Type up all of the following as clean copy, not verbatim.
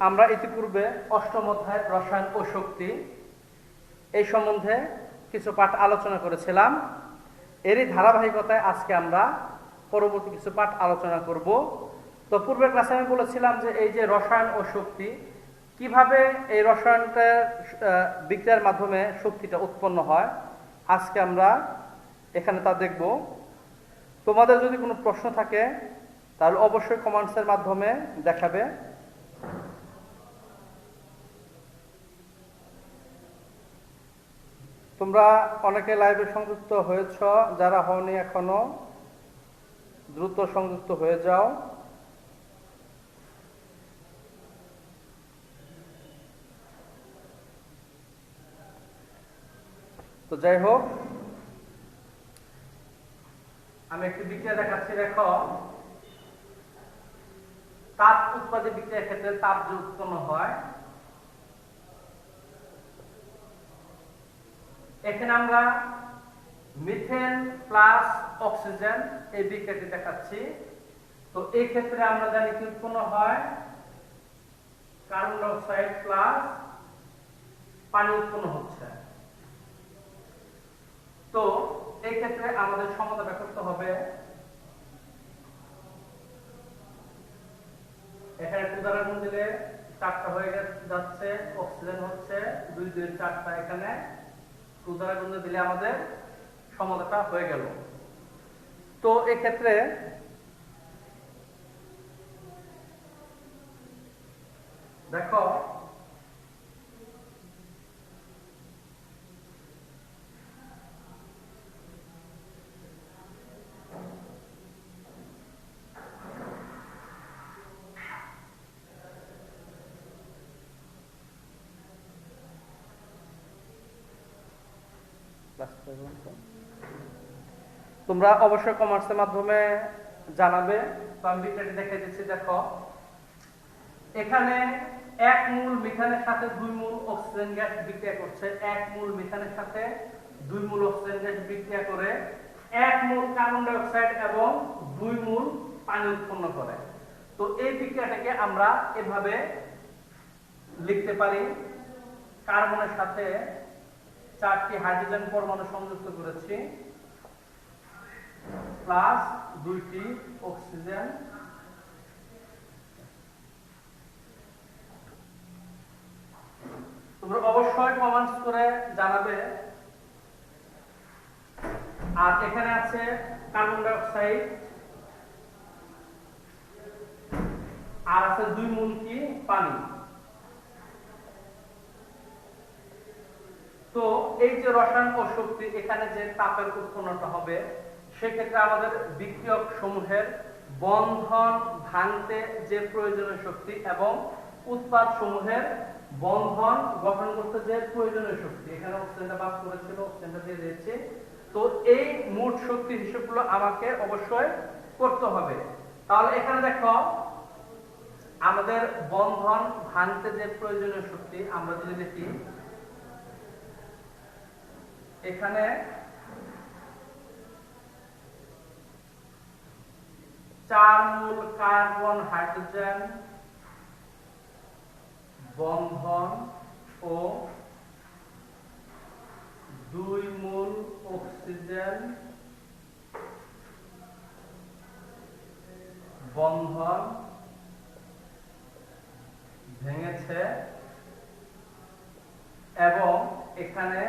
আমরা ইতিপূর্বে অষ্টম অধ্যায় রসায়ন ও শক্তি এই সম্বন্ধে কিছু পাঠ আলোচনা করেছিলাম। এরই ধারাবাহিকতায় আজকে আমরা পরবর্তী কিছু পাঠ আলোচনা করব। তো পূর্বের ক্লাসে আমি বলেছিলাম যে এই যে রসায়ন ও শক্তি, কিভাবে এই রসায়নটা বিক্রিয়ার মাধ্যমে শক্তিটা উৎপন্ন হয়, আজকে আমরা এখানে তা দেখব। তোমাদের যদি কোনো প্রশ্ন থাকে তাহলে অবশ্যই কমেন্টসের মাধ্যমে দেখাবে। তোমরা অনেকে লাইভে সংযুক্ত হয়েছ, যারা হওনি এখনো দ্রুত সংযুক্ত হয়ে যাও। তো যাই হোক, আমি একটি বিক্রিয়া দেখাচ্ছি। দেখো, তাপ উৎপাদী বিক্রিয়ার ক্ষেত্রে তাপ যে উৎপন্ন হয়, এখানে আমরা মিথেন প্লাস অক্সিজেন এই বিক্রিয়াটি দেখাচ্ছি। তো এই ক্ষেত্রে আমরা জানি কি উৎপন্ন হয়, কার্বন ডাই অক্সাইড প্লাস পানি উৎপন্ন হচ্ছে। তো এই ক্ষেত্রে আমাদের সমতা বের করতে হবে। এখানে উদাহরণ দিলে 4টা হয়ে যাচ্ছে, অক্সিজেন হচ্ছে 2 2 4টা, এখানে উদাহরণ দিলে আমাদের সমতাটা হয়ে গেল। তো এই ক্ষেত্রে দেখো, তোমরা অবশ্যই কমেন্টসের মাধ্যমে জানাবে। তো আমি বিক্রিয়াটি দেখিয়ে দিচ্ছি। দেখো, এখানে 1 মোল মিথানের সাথে 2 মোল অক্সিজেন গ্যাস বিক্রিয়া করছে। 1 মোল মিথানের সাথে 2 মোল অক্সিজেন গ্যাস বিক্রিয়া করে 1 মোল কার্বন ডাই অক্সাইড এবং 2 মোল পানি উৎপন্ন করে। তো এই বিক্রিয়াটাকে আমরা এভাবে লিখতে পারি। কার্বনের সাথে 4টি হাইড্রোজেন পরমাণু সংযুক্ত করেছি, প্লাস 2টি অক্সিজেন। তোমরা অবশ্যই কমেন্টস করে জানাবে। আর এখানে আছে কার্বন ডাই অক্সাইড, আর আছে 2 মোল কি পানি। তো এই যে রসায়ন ও শক্তি, এখানে যে তাপের উৎপন্নটা হবে, সেক্ষেত্রে আমাদের বিক্রিয়ক সমূহের বন্ধন ভাঙতে যে প্রয়োজনীয় শক্তি এবং উৎপাদ সমূহের বন্ধন গঠন করতে যে প্রয়োজনীয় শক্তি, এখানে অক্সিজেনটা বাদ করেছিল, অক্সিজেনটা দিয়ে দিয়েছি। তো এই মোট শক্তির হিসাবগুলো আমাকে অবশ্যই করতে হবে। তাহলে এখানে দেখো, আমাদের বন্ধন ভাঙতে যে প্রয়োজনীয় শক্তি, আমরা যদি দেখি এখানে 4 মোল কার্বন হাইড্রোজেন বন্ধন ও 2 মোল অক্সিজেন বন্ধন ভেঙেছে এবং এখানে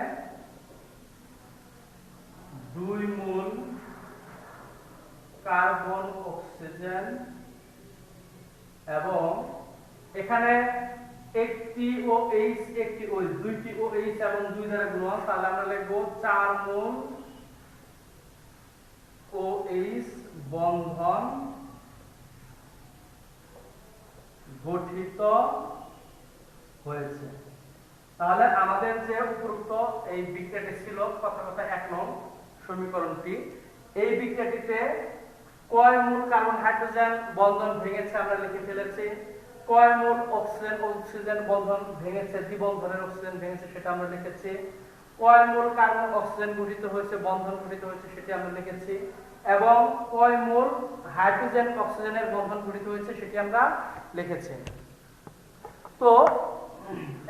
2 মোল কার্বন অক্সিজেন এবং এখানে একটি OH একটি OH, 2টি OH এবং 2 দ্বারা গুণ, তাহলে আমরা লিখব 4 মোল OH বন্ধন গঠিত হয়েছে। তাহলে আমাদের যে উপরোক্ত এই বিক্রিয়াটি ছিল, কথা 1 নং সমীকরণটি, এই বিক্রিয়াটিতে কয় মোল কার্বন হাইড্রোজেন বন্ধন ভেঙেছে আমরা লিখে ফেলেছি, কয় মোল অক্সিজেন বন্ধন ভেঙেছে, দ্বিবন্ধনের অক্সিজেন ভেঙেছে সেটা আমরা লিখেছি, কয় মোল কার্বন অক্সিজেন গঠিত হয়েছে, বন্ধন গঠিত হয়েছে সেটি আমরা লিখেছি, এবং কয় মোল হাইড্রোজেন অক্সিজেনের বন্ধন গঠিত হয়েছে সেটি আমরা লিখেছি। তো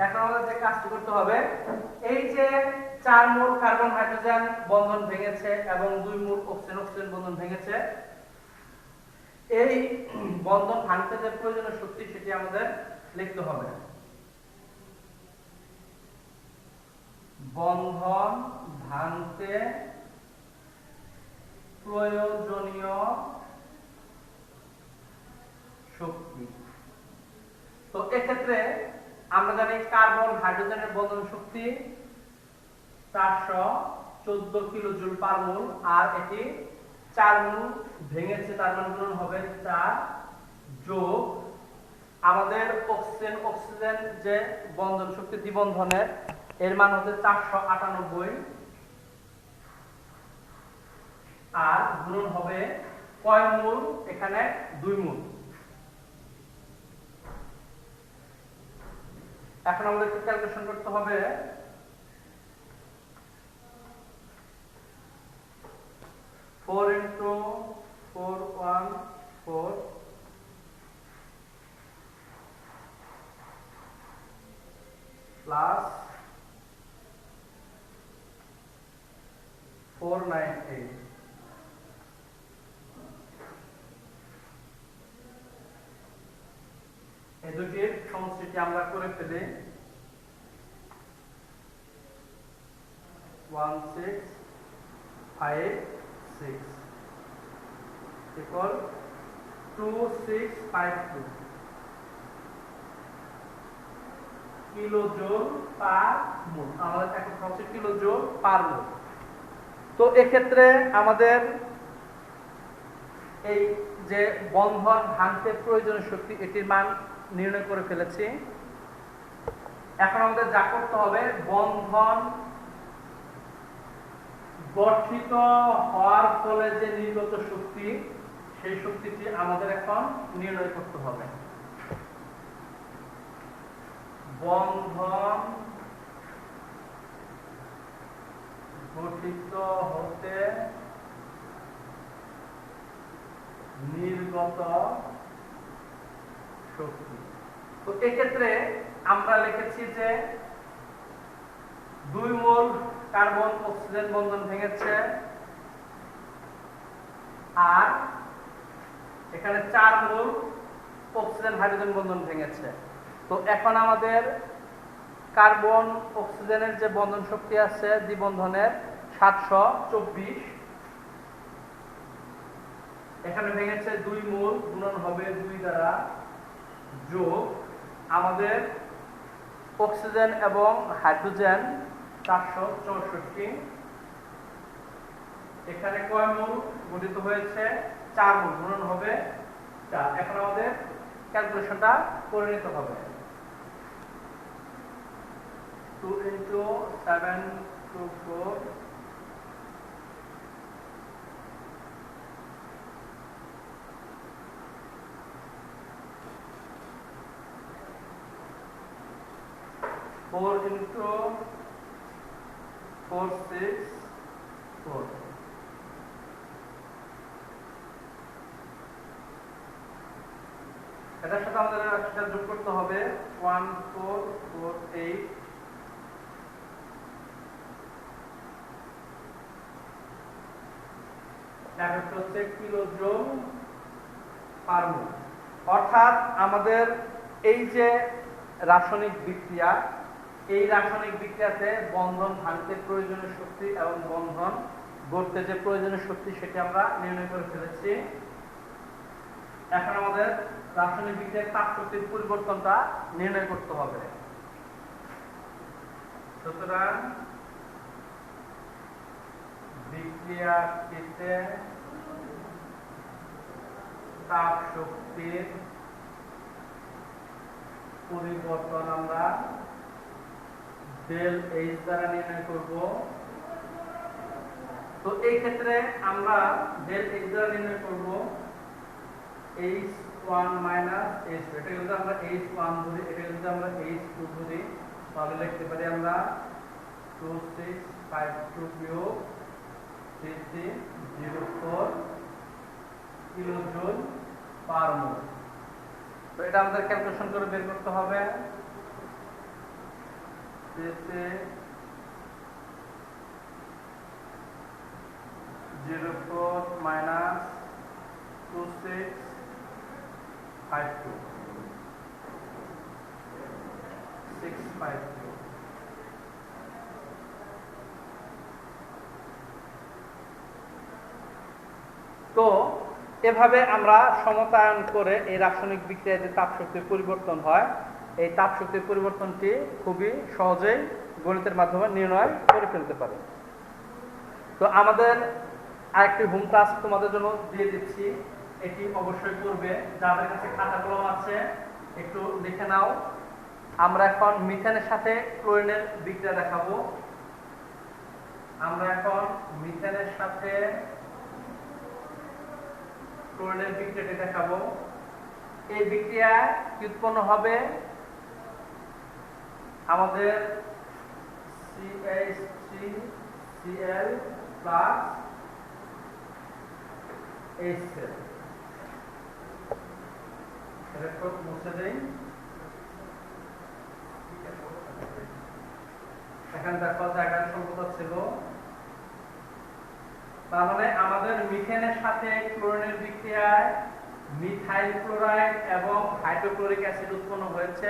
এখন আমাদের যে কাজটি করতে হবে, এই যে 4 মোল কার্বন হাইড্রোজেন বন্ধন ভেঙেছে এবং 2 মোল অক্সিজেন অক্সিজেন বন্ধন ভেঙেছে, এই বন্ধন ভাঙতে যে প্রয়োজনীয় শক্তি সেটি আমাদের লিখতে হবে। বন্ধন ভাঙতে প্রয়োজনীয় শক্তি। তো এক্ষেত্রে আমরা জানি কার্বন হাইড্রোজেনের বন্ধন শক্তি 414 কিলোজুল পার মোল, আর এটি 4 মোল ভেঙেছে, তার মানে গুণন হবে 4 যোগ আমাদের অক্সিজেন অক্সিজেন যে বন্ধন শক্তি দ্বিবন্ধনের, এর মান হচ্ছে 498, আর গুণন হবে কয় মোল, এখানে 2 মোল। এখন আমাদের ক্যালকুলেশন করতে হবে। फोर इंटू 414 प्लस 498, এই দুটির সমষ্টিটি আমরা করে ফেলি 1656 equal 2652 কিলোজুল পার মোল। আমাদের এখন হচ্ছে কিলোজুল পার মোল। তো এক্ষেত্রে আমাদের এই যে বন্ধন ভাঙতে প্রয়োজনীয় শক্তি এটির মান নির্ণয় করে ফেলেছি। এখন আমাদের যা করতে হবে, বন্ধন গঠিত হওয়ার ফলে যে নির্গত শক্তি, সেই শক্তিটি আমাদের এখন নির্ণয় করতে হবে। বন্ধন গঠিত হতে নির্গত শক্তি। তো এক্ষেত্রে আমরা লিখেছি যে 2 মোল কার্বন অক্সিজেন বন্ধন ভেঙেছে, আর এখানে 4 মোল অক্সিজেন হাইড্রোজেন বন্ধন ভেঙেছে। তো এখন আমাদের কার্বন অক্সিজেনের যে বন্ধন শক্তি আছে দ্বিবন্ধনের 724, এখানে ভেঙেছে 2 মোল, গুণন হবে 2 দ্বারা, যোগ আমাদের অক্সিজেন এবং হাইড্রোজেন 464, এখানে কয় মোল গঠিত হয়েছে 4 মোল, গুণন হবে 4। এখন আমাদের ক্যালকুলেশনটা করে নিতে হবে। 2 into 724 4 into 464, এটার সাথে আমাদের একটা যোগ করতে হবে 1448, এটা হচ্ছে কিলোজুল পার মোল। অর্থাৎ আমাদের এই যে রাসায়নিক বিক্রিয়া, এই রাসায়নিক বিক্রিয়াতে বন্ধন ভাঙতে প্রয়োজনীয় শক্তি এবং বন্ধন গড়তে যে প্রয়োজনীয় শক্তি সেটি আমরা নির্ণয় করে ফেলেছি। এখন আমাদের রাসায়নিক বিক্রিয়ার তাপ শক্তির পরিবর্তনটা নির্ণয় করতে হবে। সুতরাং বিক্রিয়াটিতে তাপ শক্তির পরিবর্তন আমরা ডেল এইচ দ্বারা নির্ণয় করব। তো এই ক্ষেত্রে আমরা ডেল এইচ দ্বারা নির্ণয় করব H1 মাইনাস H2, এটা যদি আমরা H1 ধরি, এটা যদি আমরা H2 ধরি, তাহলে লিখতে পারি আমরা 2652 বিয়োগ 3304 কিলোজুল পার মোল। তো এটা আমাদের ক্যালকুলেশন করে বের করতে হবে। তো এভাবে আমরা সমতায়ন করে এই রাসায়নিক বিক্রিয়ায় যে তাপ শক্তির পরিবর্তন হয়, এই তাপ শক্তির পরিবর্তনটি খুবই সহজেই গণিতের মাধ্যমে নির্ণয় করে ফেলতে পারি। তো আমাদের আরেকটি হোম টাস্ক তোমাদের জন্য দিয়ে দিচ্ছি, এটি অবশ্যই করবে। যাদের কাছে খাতা কলম আছে একটু লিখে নাও। আমরা এখন মিথেনের সাথে ক্লোরিনের বিক্রিয়া দেখাবো। আমরা এখন মিথেনের সাথে ক্লোরিনের বিক্রিয়াটি দেখাবো। এই বিক্রিয়া কি উৎপন্ন হবে? আমাদের CH3Cl প্লাস HCl। এটা একটু মুছে দেই। এখানে দেখো জায়গার সংকোচন ছিল। তার মানে আমাদের মিথেনের সাথে ক্লোরিনের বিক্রিয়ায় মিথাইল ক্লোরাইড এবং হাইড্রোক্লোরিক অ্যাসিড উৎপন্ন হয়েছে।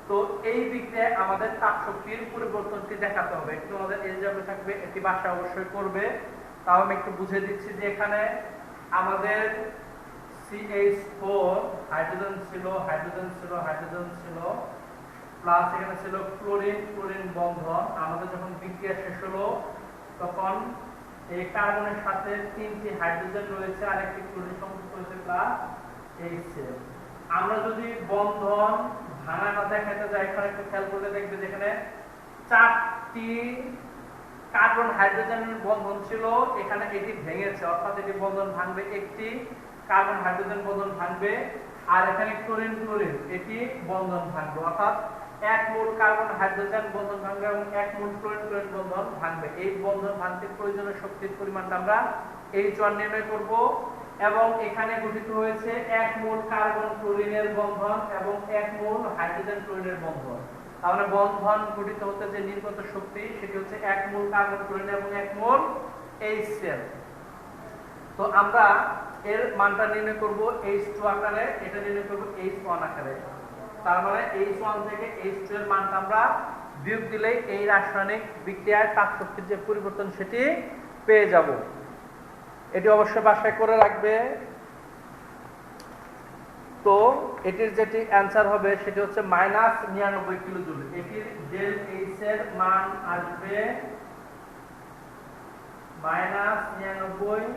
তো এই বিক্রিয়ায় আমাদের তাপ শক্তির পরিবর্তনটি দেখাতে হবে। একটু আমাদের এলজেব্রা থাকবে, এটি বাসা অবশ্যই করবে। তাও আমি একটু বুঝিয়ে দিচ্ছি যে এখানে আমাদের CH4 হাইড্রোজেন ছিল প্লাস এখানে ছিল ক্লোরিন বন্ধন। আমাদের যখন বিক্রিয়া শেষ হলো তখন এই কার্বনের সাথে 3টি হাইড্রোজেন রয়েছে আর একটি ক্লোরিন সংযুক্ত হয়েছে প্লাস HCl। আমরা যদি বন্ধন ভাঙাটা দেখাতে যাই, এখানে একটু খেয়াল করলে দেখবে যেখানে 4টি কার্বন হাইড্রোজেনের বন্ধন ছিল, এখানে এটি ভেঙেছে, অর্থাৎ এটি বন্ধন ভাঙবে, একটি কার্বন হাইড্রোজেন বন্ধন ভাঙবে। আর এখানে ক্লোরিন এটি বন্ধন ভাঙবে, অর্থাৎ 1 মোল কার্বন হাইড্রোজেন বন্ধন ভাঙবে এবং 1 মোল ক্লোরিন বন্ধন ভাঙবে। এই বন্ধন ভাঙতে প্রয়োজনীয় শক্তির পরিমাণটা আমরা H1 নির্ণয় করব। এবং এখানে গঠিত হয়েছে 1 মোল কার্বন ক্লোরিনের বন্ধন এবং 1 মোল হাইড্রোজেন ক্লোরিনের বন্ধন। তাহলে বন্ধন গঠিত হতে যে নির্গত শক্তি সেটি হচ্ছে 1 মোল কার্বন ক্লোরিন এবং 1 মোল HCl। তো আমরা এর মানটা নির্ণয় করব H2 আকারে, এটা নির্ণয় করব H1 আকারে। তার মানে H1 থেকে H2 এর মানটা আমরা বিয়োগ দিলেই এই রাসায়নিক বিক্রিয়ায় তাপ শক্তির যে পরিবর্তন সেটি পেয়ে যাব। এটি অবশ্যই বাসায় করে রাখবে। তো এটির যেটি অ্যান্সার হবে সেটি হচ্ছে -99 কিলোজুল। এটির ডেল এইচ এর মান আসবে -99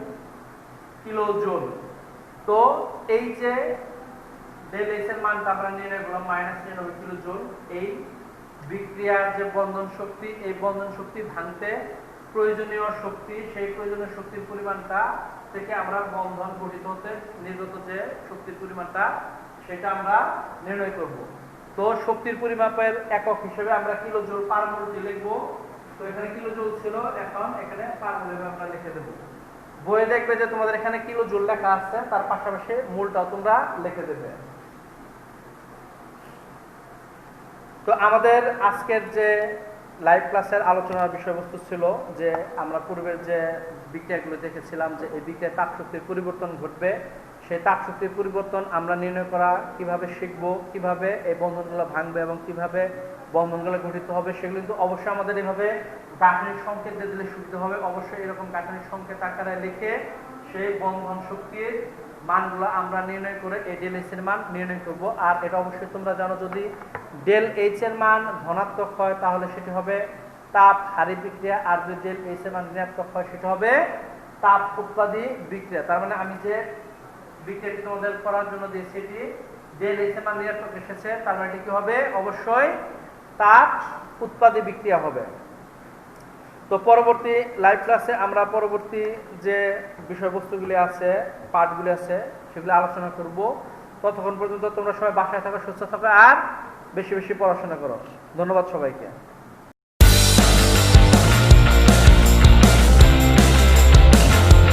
কিলোজুল। তো এই যে ডেল এইচ এর মানটা আমরা নির্ণয় করলাম -99 কিলোজুল। এই বিক্রিয়ার যে বন্ধন শক্তি, এই বন্ধন শক্তি ভাঙতে প্রয়োজনীয় শক্তি, সেই প্রয়োজনীয় শক্তির পরিমাণটা থেকে আমরা বন্ধন গঠিত হতে নির্গত যে শক্তির পরিমাণটা সেটা আমরা নির্ণয় করব। তো শক্তির পরিমাপের একক হিসেবে আমরা কিলোজুল পার মোল লিখব। তো এখানে কিলোজুল ছিল, এখন এখানে পার মোল আমরা লিখে দেব। বইয়ে দেখবে যে তোমাদের এখানে কিলোজুল লেখা আছে, তার পাশাপাশি মোলটাও তোমরা লিখে দেবে। তো আমাদের আজকের যে লাইভ ক্লাসের আলোচনার বিষয়বস্তু ছিল যে আমরা পূর্বের যে বিক্রিয়াগুলো দেখেছিলাম যে এই বিক্রিয়ায় তাপ শক্তির পরিবর্তন ঘটবে, সেই তাপ শক্তির পরিবর্তন আমরা নির্ণয় করা কিভাবে শিখবো, কিভাবে এই বন্ধনগুলো ভাঙবে এবং কিভাবে বন্ধনগুলো গঠিত হবে, সেগুলো কিন্তু অবশ্যই আমাদের এইভাবে গাঠনিক সংকেত দিলে সুবিধা হবে। অবশ্যই এরকম গাঠনিক সংকেত আকারে লিখে সেই বন্ধন শক্তির মানগুলো আমরা নির্ণয় করে এই ডেল এইচ এর মান নির্ণয় করব। আর এটা অবশ্যই তোমরা জানো, যদি ডেল এইচ এর মান ধনাত্মক হয় তাহলে সেটি হবে তাপ হারি বিক্রিয়া, আর যদি ডেল এইচ এর মান ঋণাত্মক হয় সেটা হবে তাপ উৎপাদী বিক্রিয়া। তার মানে আমি যে বিক্রিয়াটি তোমাদের করার জন্য দিয়েছি এটি ডেল এইচ এর মান ঋণাত্মক এসেছে, তার মানে কি হবে? অবশ্যই তাপ উৎপাদী বিক্রিয়া হবে। তো পরবর্তী লাইভ ক্লাসে আমরা পরবর্তী যে বিষয়বস্তুগুলি আছে, পার্টগুলি আছে, সেগুলো আলোচনা করব। ততক্ষণ পর্যন্ত তোমরা সবাই বাসায় থাকো, সুস্থ থাকো আর বেশি বেশি পড়াশোনা করো। ধন্যবাদ সবাইকে।